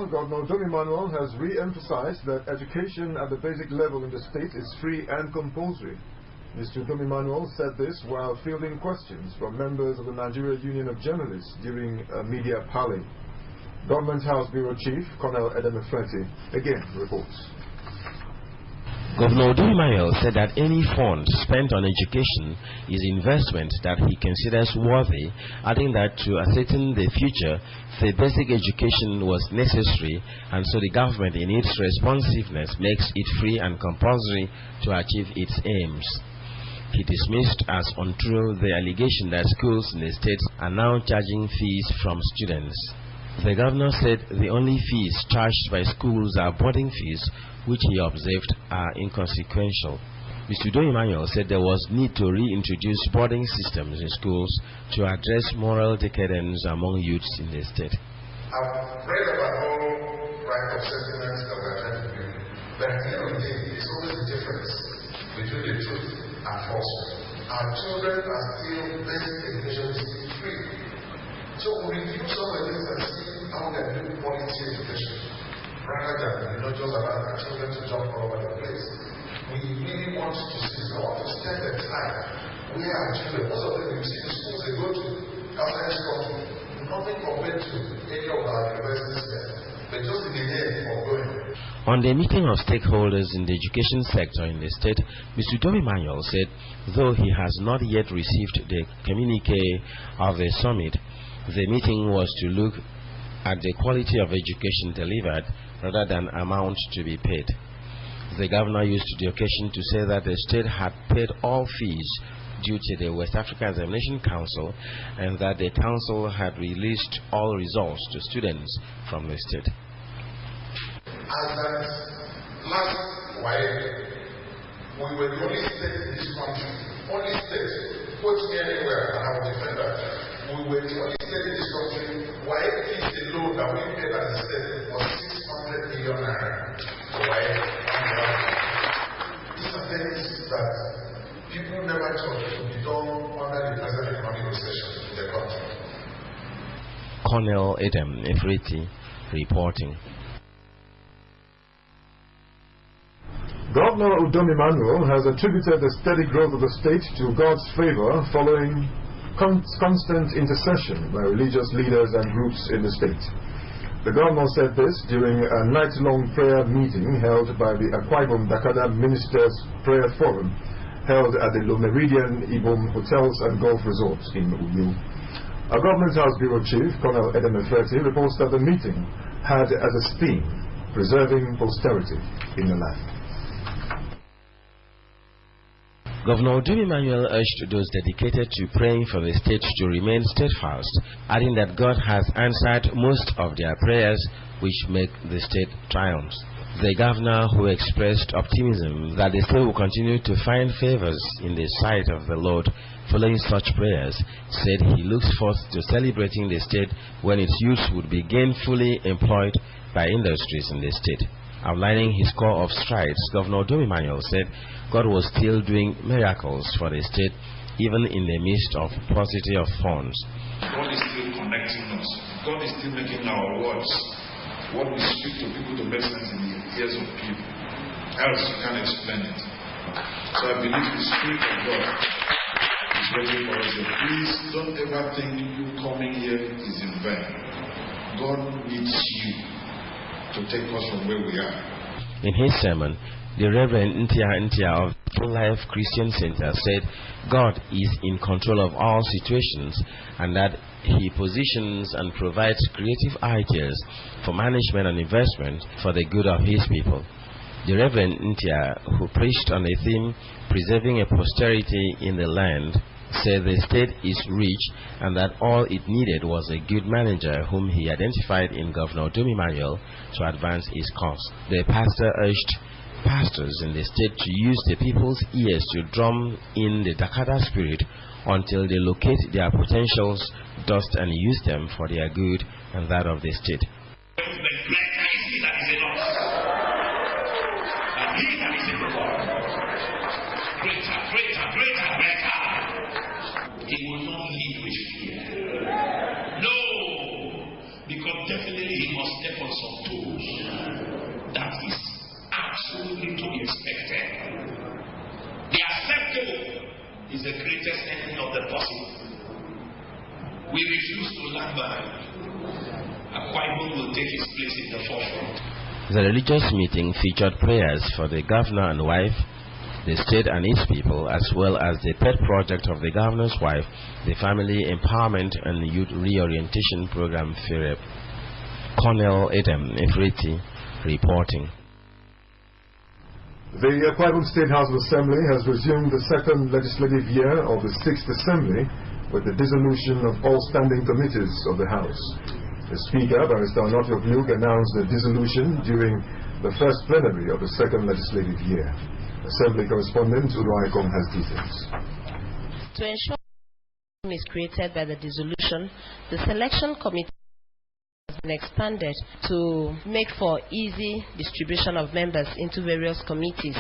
Meanwhile, Governor Dom Emmanuel has re-emphasized that education at the basic level in the state is free and compulsory. Mr. Dom Emmanuel said this while fielding questions from members of the Nigeria Union of Journalists during a media parley. Government House Bureau Chief Colonel Edem Efreti again reports. Governor Dom Emmanuel said that any fund spent on education is investment that he considers worthy, adding that to ascertain the future, the basic education was necessary, and so the government in its responsiveness makes it free and compulsory to achieve its aims. He dismissed as untrue the allegation that schools in the state are now charging fees from students. The governor said the only fees charged by schools are boarding fees, which he observed are inconsequential. Mr. Dom Emmanuel said there was need to reintroduce boarding systems in schools to address moral decadence among youths in the state. I've read about all right of sentiments that we're trying to build, but at the end of the day, it's always the difference between the truth and falsehood. Our children are still basic education is still free. So we review some of the things and see how we can do quality education, rather than just allow our children to jump all over the place. We really want to see, I want to spend the time where our children, most of them you see the schools they go to outside this country, nothing compared to any of our universities there. They're just in the air of going. On the meeting of stakeholders in the education sector in the state, Mr. Dom Emmanuel said, though he has not yet received the communique of the summit, the meeting was to look at the quality of education delivered rather than amount to be paid. The governor used the occasion to say that the state had paid all fees due to the West African Examination Council and that the council had released all results to students from the state. As that last while, we were the only state in this country, only state, put me anywhere and I will defend that. We were the only state in this country why fees alone that we paid as a state was 600 million naira. So why? These are things that people never thought would be done under the present economic recession in the country. Colonel Edem Efreti reporting. Governor Dom Emmanuel has attributed the steady growth of the state to God's favor following constant intercession by religious leaders and groups in the state. The governor said this during a night-long prayer meeting held by the Akwa Ibom Dakada Ministers' Prayer Forum held at the Le Méridien Ibom Hotels and Golf Resorts in Uyo. A Government House Bureau Chief, Colonel Edem Efreti, reports that the meeting had as a theme preserving posterity in the land. Governor Dom Emmanuel urged those dedicated to praying for the state to remain steadfast, adding that God has answered most of their prayers which make the state triumph. The governor, who expressed optimism that the state will continue to find favors in the sight of the Lord following such prayers, said he looks forward to celebrating the state when its youth would be gainfully employed by industries in the state. Outlining his core of strides, Governor Dom Emmanuel said God was still doing miracles for the state, even in the midst of paucity of funds. God is still connecting us. God is still making our words, what we speak to people, to make sense in the ears of people. Else you can't explain it. So I believe the Spirit of God is waiting for us. So please don't ever think you coming here is in vain. God needs you to take us from where we are. In his sermon, the Reverend Ntia of Full Life Christian Center said God is in control of all situations and that he positions and provides creative ideas for management and investment for the good of his people. The Reverend Ntia, who preached on the theme preserving a posterity in the land, said the state is rich and that all it needed was a good manager whom he identified in Governor Dom Emmanuel to advance his cause. The pastor urged pastors in the state to use the people's ears to drum in the Dakada spirit until they locate their potentials, dust and use them for their good and that of the state. He will not lead with fear. No, because definitely he must step on some toes. is the greatest enemy of the possible. We refuse to lag behind. Akwa Ibom will take its place in the forefront. The religious meeting featured prayers for the governor and wife, the state and its people, as well as the pet project of the governor's wife, the Family Empowerment and Youth Reorientation Program, FIREP. Colonel Adam Ifriti reporting. The Akwa Ibom State House of Assembly has resumed the second legislative year of the 6th Assembly with the dissolution of all standing committees of the House. The Speaker, Barrister Onofio Luke, announced the dissolution during the first plenary of the second legislative year. Assembly correspondent Udwaikom has details. To ensure is created by the dissolution, the selection committee has been expanded to make for easy distribution of members into various committees.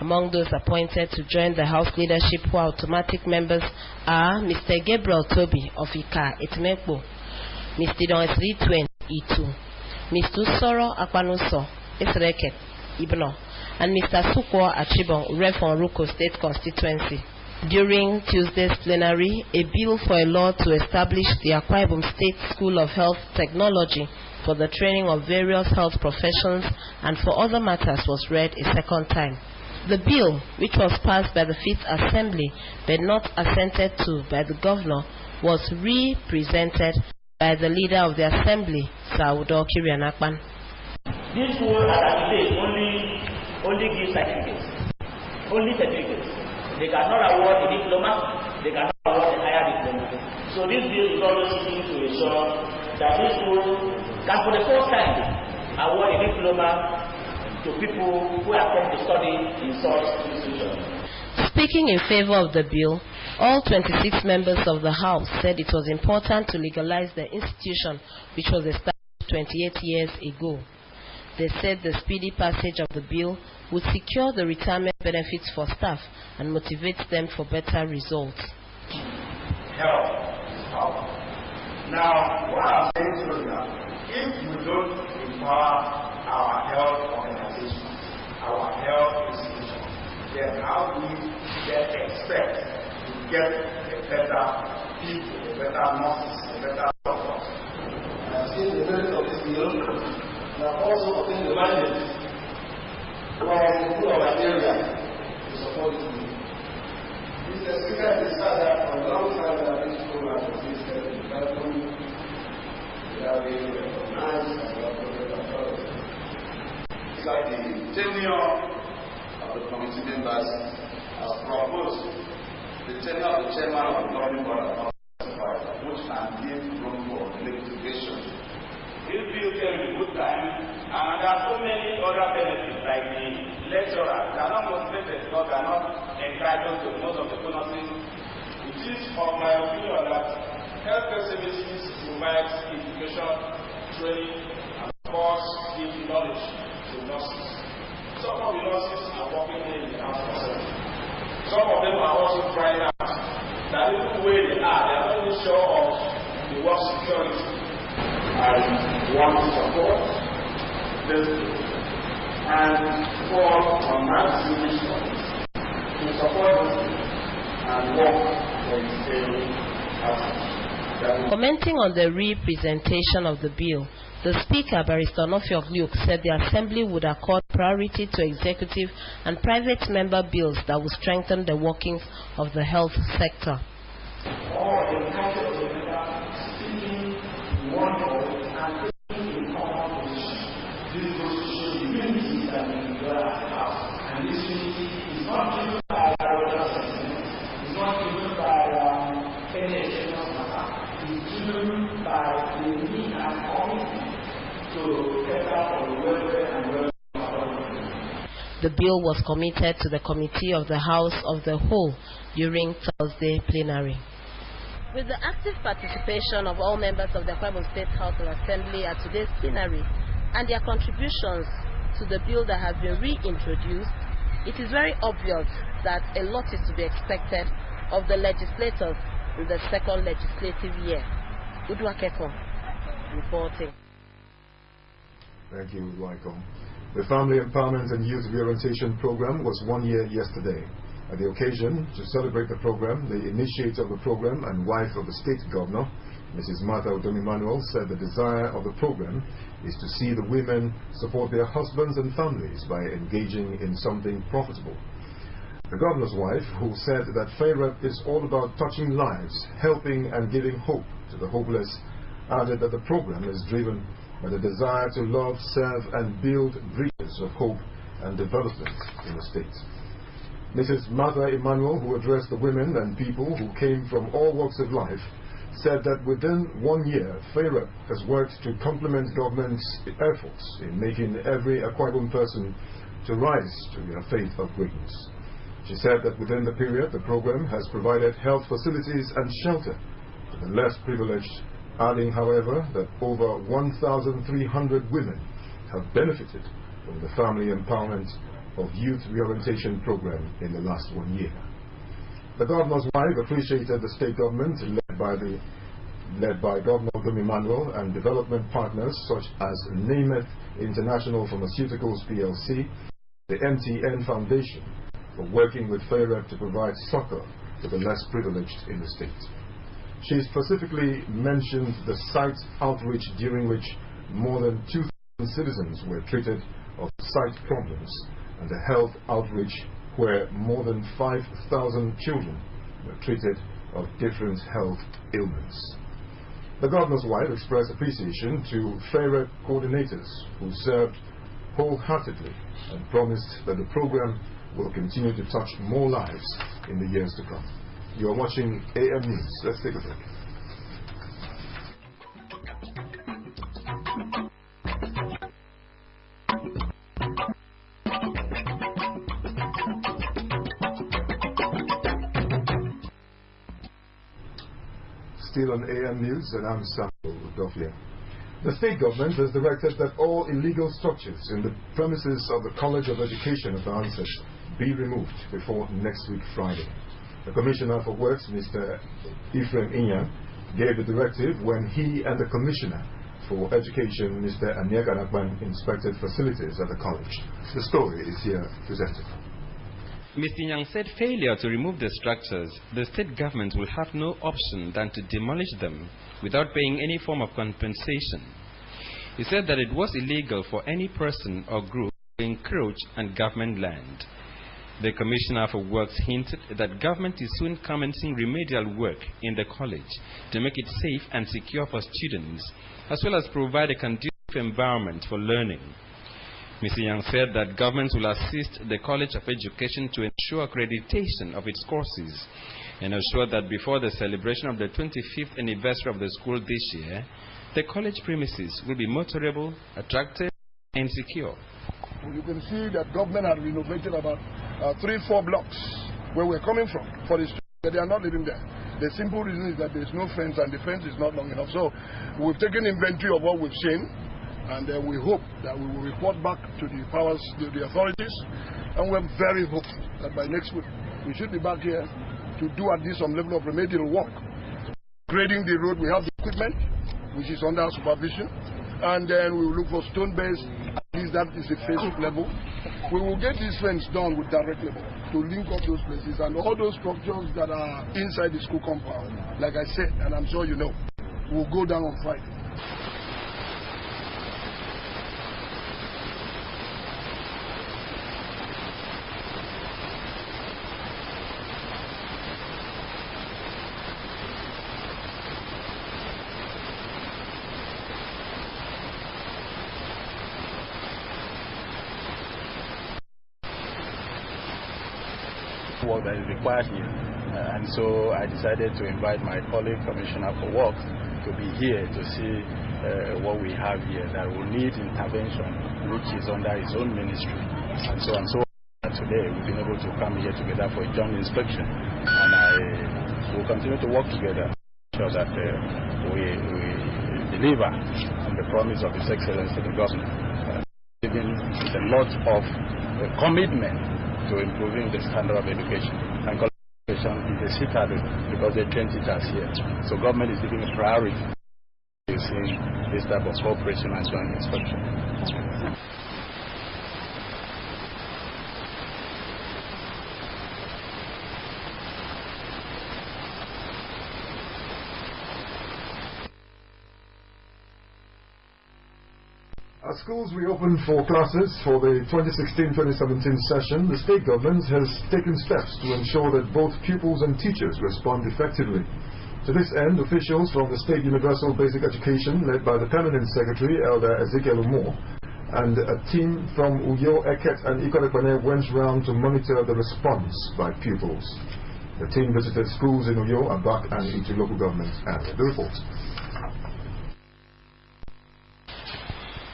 Among those appointed to join the House leadership who are automatic members are Mr. Gabriel Toby of Ika Etimekbo, Mr. Don Esritwen Itu, Mr. Soro Akwanuso Esreket Ibno, and Mr. Sukwo Achibon, Rep from Ruko State Constituency. During Tuesday's plenary, a bill for a law to establish the Akwa Ibom State School of Health Technology for the training of various health professions and for other matters was read a second time. The bill, which was passed by the 5th Assembly but not assented to by the Governor, was represented by the Leader of the Assembly, Sir Udo Kirianakpan. This school at today only gives certificates. Only certificates. They cannot award a diploma, they cannot award a higher diploma. So this bill is always seeking to ensure that this school can for the first time award a diploma to people who have come to study in such institutions. Speaking in favor of the bill, all 26 members of the House said it was important to legalize the institution which was established 28 years ago. They said the speedy passage of the bill would secure the retirement benefits for staff and motivate them for better results. Health is power. Now, what I'm saying to you now, if we don't empower our health organizations, our health institutions, then how do we expect to get a better people, a better nurses, a better doctors? I've seen the benefit of this bill. We have also obtained the mandate from the people of Nigeria to support this bill. Mr. Speaker, it is sad that for a long time that this program has existed in Bible, without being recognized as a government authority. It's like the tenure of the committee members as proposed. The tenure of the chairman of the governing board is not specified, which can give room for litigation. This bill came in good time, and there are so many other benefits, like the lecturers. They are not motivated because they are not entitled to most of the bonuses. It is of my opinion that healthcare services provide education, training, and of course give knowledge to nurses. Some of the nurses are working in the house themselves. Some of them are also trying out that even where they are not even sure of the work security. I want to support this and call on my solution to support this and work for the same outcome. Commenting on the representation of the bill, the Speaker, Barrister Onofio Luke, said the Assembly would accord priority to executive and private member bills that would strengthen the workings of the health sector. All the country of the speaking one voice and taking a common position. This goes to show the unity that we have. And this unity is not given by our sentiment, it's not given by any external matter, it's given by the need and commitment to care for the welfare and welfare of our community. The bill was committed to the Committee of the House of the Whole during Thursday plenary. With the active participation of all members of the Akwa Ibom State House of Assembly at today's plenary and their contributions to the bill that has been reintroduced, it is very obvious that a lot is to be expected of the legislators in the second legislative year. Udwakeko reporting. Thank you, Udwaikom. The Family Empowerment and Youth Reorientation Program was 1 year yesterday. At the occasion, to celebrate the program, the initiator of the program and wife of the state governor, Mrs. Martha Odom-Emmanuel, said the desire of the program is to see the women support their husbands and families by engaging in something profitable. The governor's wife, who said that FAREP is all about touching lives, helping and giving hope to the hopeless, added that the program is driven by the desire to love, serve and build bridges of hope and development in the state. Mrs. Martha Emmanuel, who addressed the women and people who came from all walks of life, said that within 1 year, FAREP has worked to complement government's efforts in making every Akwa Ibom person to rise to their faith of greatness. She said that within the period, the program has provided health facilities and shelter to the less privileged, adding, however, that over 1,300 women have benefited from the family empowerment of youth reorientation program in the last 1 year. The governor's wife appreciated the state government led by Governor Odom-Emmanuel and development partners such as Nemeth International Pharmaceuticals PLC, the MTN Foundation, for working with FAREP to provide succor to the less privileged in the state. She specifically mentioned the sight outreach during which more than 2,000 citizens were treated of sight problems, and the health outreach where more than 5,000 children were treated of different health ailments. The governor's wife expressed appreciation to FAREP coordinators who served wholeheartedly and promised that the program will continue to touch more lives in the years to come. You are watching AM News. Let's take a break. Still on AM News, and I'm Samuel Udofia. The state government has directed that all illegal structures in the premises of the College of Education of the Ansett be removed before next week Friday. The Commissioner for Works, Mr. Ephraim Inyan, gave the directive when he and the Commissioner for Education, Mr. Aniaganakban, inspected facilities at the college. The story is here presented. Mr. Yang said failure to remove the structures, the state government will have no option than to demolish them without paying any form of compensation. He said that it was illegal for any person or group to encroach on government land. The Commissioner for Works hinted that government is soon commencing remedial work in the college to make it safe and secure for students, as well as provide a conducive environment for learning. Mr. Yang said that government will assist the College of Education to ensure accreditation of its courses and assure that before the celebration of the 25th anniversary of the school this year, the college premises will be motorable, attractive, and secure. You can see that government had renovated about 3-4 blocks where we're coming from for the students, but they are not living there. The simple reason is that there's no fence and the fence is not long enough. So we've taken inventory of what we've seen, and we hope that we will report back to the powers, the authorities, and we're very hopeful that by next week we should be back here to do at least some level of remedial work. Grading the road, we have the equipment, which is under our supervision, and then we will look for stone base. At least that is the face level. We will get this fence done with direct level to link up those places and all those structures that are inside the school compound. Like I said, and I'm sure you know, will go down on Friday. Work that is required here, and so I decided to invite my colleague Commissioner for Works to be here to see what we have here that will need intervention, which is under his own ministry, and so today we've been able to come here together for a joint inspection, and I will continue to work together so that we deliver on the promise of His Excellency the Governor, giving a lot of commitment to improving the standard of education. And education is a citadel because they train teachers here. So government is giving a priority to seeing this type of cooperation and joint inspection. As schools reopen for classes for the 2016-2017 session, the state government has taken steps to ensure that both pupils and teachers respond effectively. To this end, officials from the State Universal Basic Education, led by the Permanent Secretary, Elder Ezekiel Umo, and a team from Uyo, Eket, and Ikorekwane went round to monitor the response by pupils. The team visited schools in Uyo, Abak, and into local government area. The report.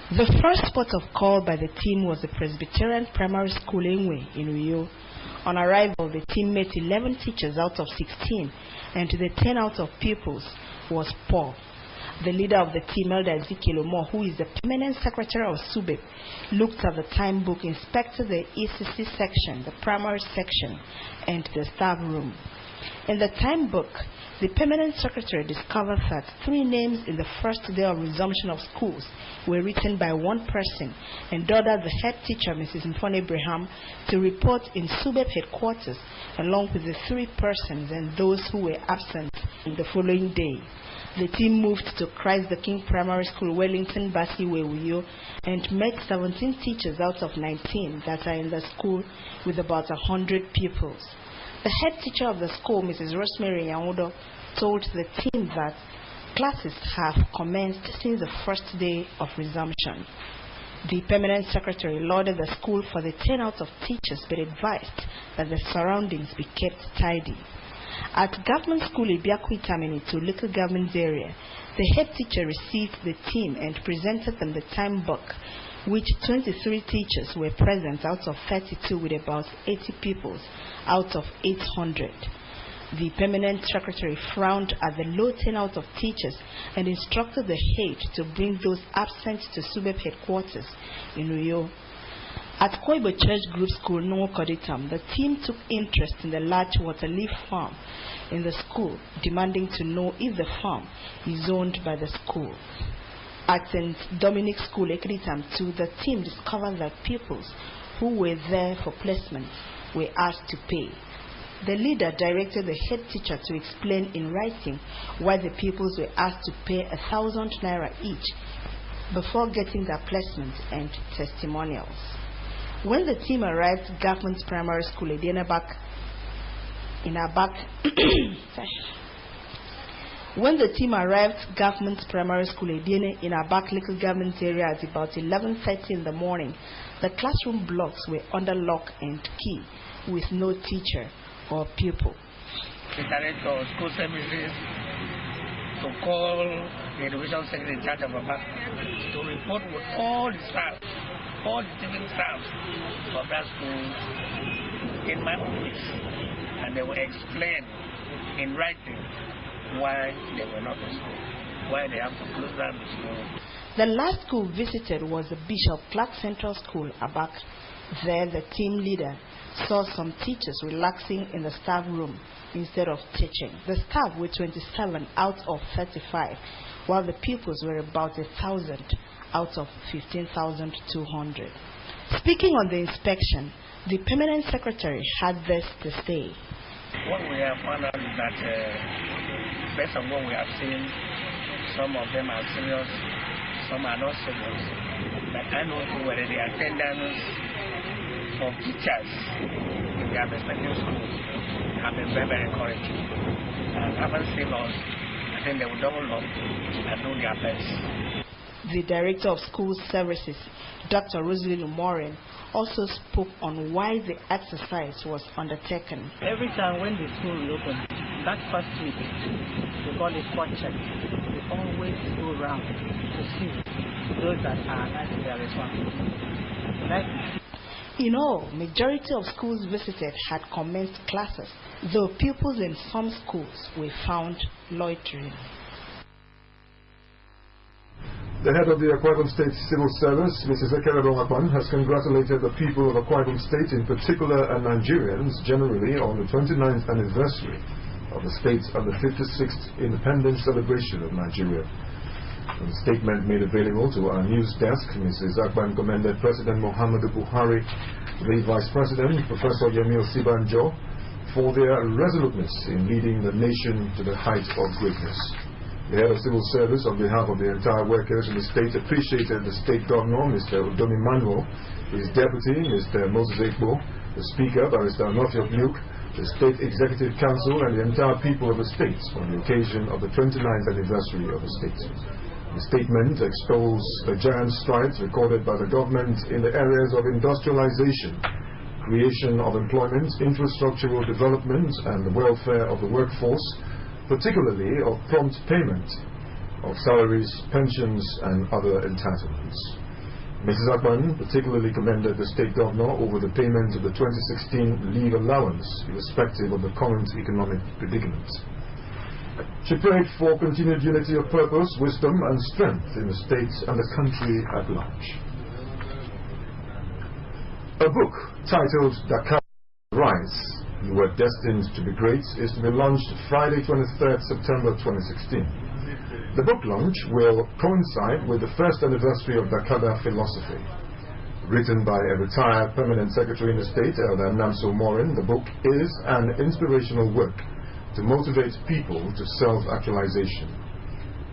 The first port of call by the team was the Presbyterian Primary School Enwe in Uyo. On arrival, the team met 11 teachers out of 16, and to the 10 out of pupils was Paul. The leader of the team, Elder Ezekiel Umo, who is the permanent secretary of SUBEP, looked at the time book, inspected the ECC section, the primary section, and the staff room. In the time book, the permanent secretary discovered that 3 names in the first day of resumption of schools were written by one person and ordered the head teacher, Mrs. Mpon Abraham, to report in SUBEP headquarters along with the 3 persons and those who were absent the following day. The team moved to Christ the King Primary School, Wellington, Basi, Uyo, and met 17 teachers out of 19 that are in the school with about 100 pupils. The head teacher of the school, Mrs. Rosemary Yamudo, told the team that classes have commenced since the first day of resumption. The permanent secretary lauded the school for the turnout of teachers, but advised that the surroundings be kept tidy. At Government School Ibiakwi Tamini to Little Government Area, the head teacher received the team and presented them the time book, which 23 teachers were present out of 32 with about 80 pupils out of 800. The permanent secretary frowned at the low turnout of teachers and instructed the head to bring those absent to SUBEP headquarters in Uyo. At Koibo Church Group School, Nongo Koditam, the team took interest in the large waterleaf farm in the school, demanding to know if the farm is owned by the school. At St. Dominic School, Ekritam, too, the team discovered that pupils who were there for placement were asked to pay. The leader directed the head teacher to explain in writing why the pupils were asked to pay 1,000 naira each before getting their placement and testimonials. When the team arrived at Government Primary School in Abak, when the team arrived at Government Primary School in Abak Little Government Area at about 11:30 in the morning, the classroom blocks were under lock and key with no teacher or pupil. The director of school services to call the education secretary in charge of Abak to report with all the staff, all the teaching staff of that school in my office, and they will explain in writing why they were not in school, why they have to close down the school. The last school visited was the Bishop Clark Central School, Abak. There, the team leader saw some teachers relaxing in the staff room instead of teaching. The staff were 27 out of 35, while the pupils were about 1,000 out of 15,200. Speaking on the inspection, the permanent secretary had this to say. What we have found out is that based on what we have seen, some of them are serious, some are not serious. But I know whether the attendance of teachers in their respective schools have been very, very encouraging. And haven't seen us, I think they will double up and do their best. The Director of School Services, Dr. Rosalie Morin, also spoke on why the exercise was undertaken. Every time when the school reopens, that first week, we call it spot check. We always go around to see those that are not in their responsibility. In all, majority of schools visited had commenced classes, though pupils in some schools were found loitering. The head of the Akwa Ibom State Civil Service, Mrs. Ekere Bongakwan, has congratulated the people of Akwa Ibom State in particular and Nigerians generally on the 29th anniversary of the state's and the 56th independence celebration of Nigeria. In a statement made available to our news desk, Mrs. Akpan commended President Muhammadu Buhari, the Vice President, Professor Yemi Osibanjo, for their resoluteness in leading the nation to the height of greatness. The head of civil service, on behalf of the entire workers in the state, appreciated the state governor, Mr. Udomi Manuel, his deputy, Mr. Moses Ekbo, the speaker, Barrister Anofio Luke, the state executive council, and the entire people of the state on the occasion of the 29th anniversary of the state. The statement extols the giant strides recorded by the government in the areas of industrialization, creation of employment, infrastructural development, and the welfare of the workforce, particularly of prompt payment of salaries, pensions, and other entitlements. Mrs. Akpan particularly commended the state governor over the payment of the 2016 leave allowance, irrespective of the current economic predicament. She prayed for continued unity of purpose, wisdom, and strength in the state and the country at large. A book titled Dakar Rise, You Were Destined to Be Great, is to be launched Friday, 23rd September 2016. The book launch will coincide with the first anniversary of Dakada philosophy. Written by a retired permanent secretary in the state, Elder Namso Morin, the book is an inspirational work to motivate people to self-actualization.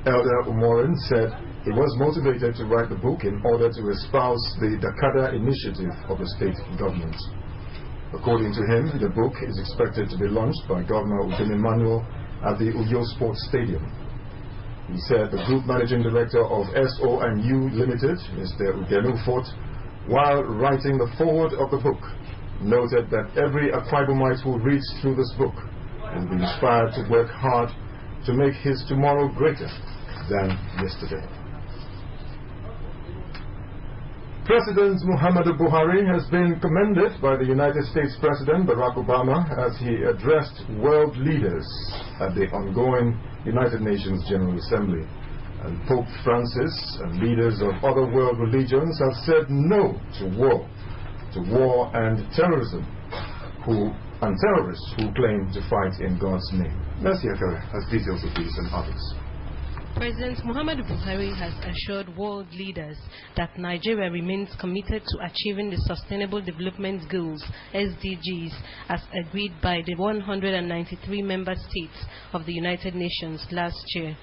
Elder Umorin said he was motivated to write the book in order to espouse the Dakada initiative of the state government. According to him, the book is expected to be launched by Governor Udomi Manuel at the Uyo Sports Stadium. He said the group managing director of SOMU Limited, Mr. Udenu Fort, while writing the foreword of the book, noted that every Akwa Ibomite who reads through this book will be inspired to work hard to make his tomorrow greater than yesterday. President Muhammadu Buhari has been commended by the United States President Barack Obama as he addressed world leaders at the ongoing United Nations General Assembly. And Pope Francis and leaders of other world religions have said no to war and terrorism, and terrorists who claim to fight in God's name. Mercy Akare has details of these and others. President Muhammadu Buhari has assured world leaders that Nigeria remains committed to achieving the Sustainable Development Goals, SDGs, as agreed by the 193 member states of the United Nations last year.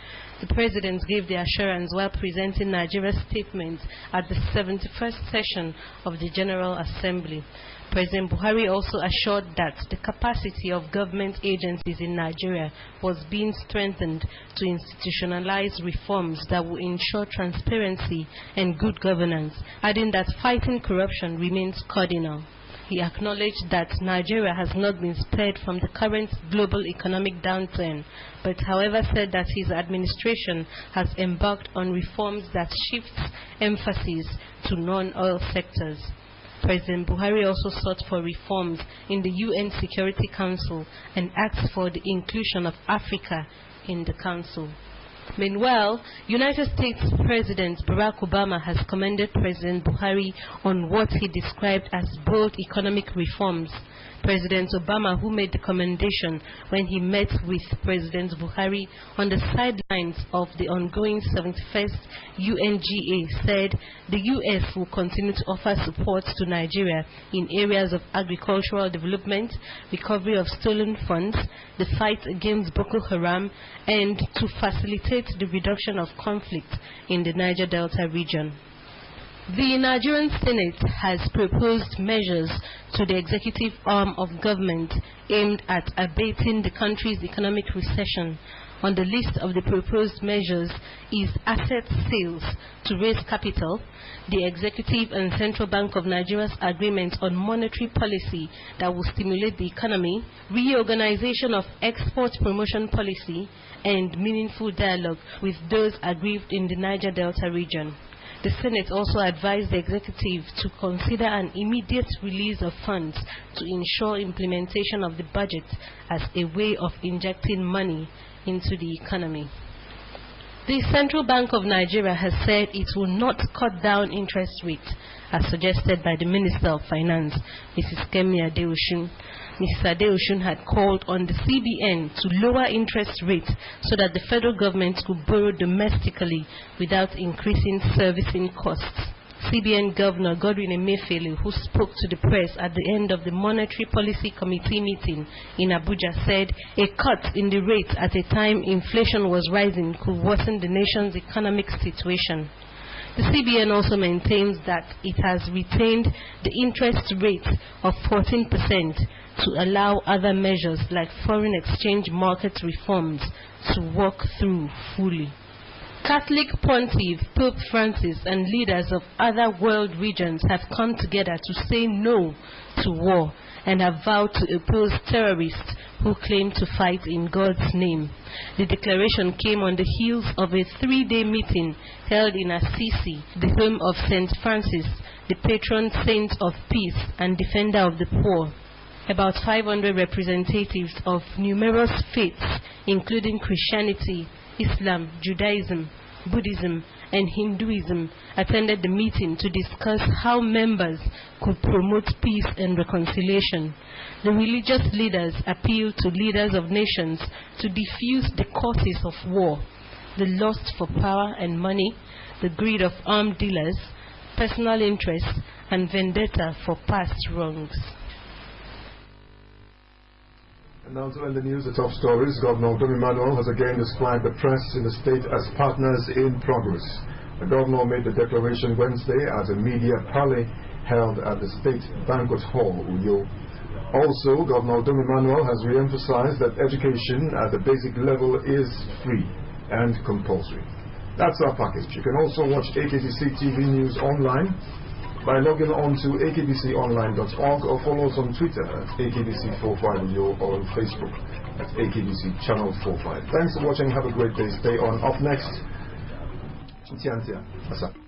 The President gave the assurance while presenting Nigeria's statement at the 71st session of the General Assembly. President Buhari also assured that the capacity of government agencies in Nigeria was being strengthened to institutionalize reforms that will ensure transparency and good governance, adding that fighting corruption remains cardinal. He acknowledged that Nigeria has not been spared from the current global economic downturn, but however said that his administration has embarked on reforms that shifts emphasis to non-oil sectors. President Buhari also sought for reforms in the UN Security Council and asked for the inclusion of Africa in the Council. Meanwhile, United States President Barack Obama has commended President Buhari on what he described as bold economic reforms. President Obama, who made the commendation when he met with President Buhari on the sidelines of the ongoing 71st UNGA, said the U.S. will continue to offer support to Nigeria in areas of agricultural development, recovery of stolen funds, the fight against Boko Haram, and to facilitate the reduction of conflict in the Niger Delta region. The Nigerian Senate has proposed measures to the executive arm of government aimed at abating the country's economic recession. On the list of the proposed measures is asset sales to raise capital, the Executive and Central Bank of Nigeria's agreement on monetary policy that will stimulate the economy, reorganization of export promotion policy, and meaningful dialogue with those aggrieved in the Niger Delta region. The Senate also advised the executive to consider an immediate release of funds to ensure implementation of the budget as a way of injecting money into the economy. The Central Bank of Nigeria has said it will not cut down interest rates, as suggested by the Minister of Finance, Mrs. Kemi Adeosun. Mrs. Adeosun had called on the CBN to lower interest rates so that the federal government could borrow domestically without increasing servicing costs. CBN Governor Godwin Emefiele, who spoke to the press at the end of the Monetary Policy Committee meeting in Abuja, said a cut in the rate at a time inflation was rising could worsen the nation's economic situation. The CBN also maintains that it has retained the interest rate of 14% to allow other measures like foreign exchange market reforms to work through fully. Catholic Pontiff Pope Francis and leaders of other world regions have come together to say no to war and have vowed to oppose terrorists who claim to fight in God's name. The declaration came on the heels of a 3-day meeting held in Assisi, the home of St. Francis, the patron saint of peace and defender of the poor. About 500 representatives of numerous faiths, including Christianity, Islam, Judaism, Buddhism, and Hinduism, attended the meeting to discuss how members could promote peace and reconciliation. The religious leaders appealed to leaders of nations to defuse the causes of war, the lust for power and money, the greed of armed dealers, personal interest, and vendetta for past wrongs. And now to end the news, the top stories. Governor Dom Emmanuel has again described the press in the state as partners in progress. The governor made the declaration Wednesday at a media parley held at the State Banquet Hall, Uyo. Also, Governor Dom Emmanuel has re-emphasized that education at the basic level is free and compulsory. That's our package. You can also watch AKBC TV News online by logging on to akbconline.org or follow us on Twitter at AKBC45 or on Facebook at AKBC Channel 45. Thanks for watching. Have a great day. Stay on. Up next, Asa.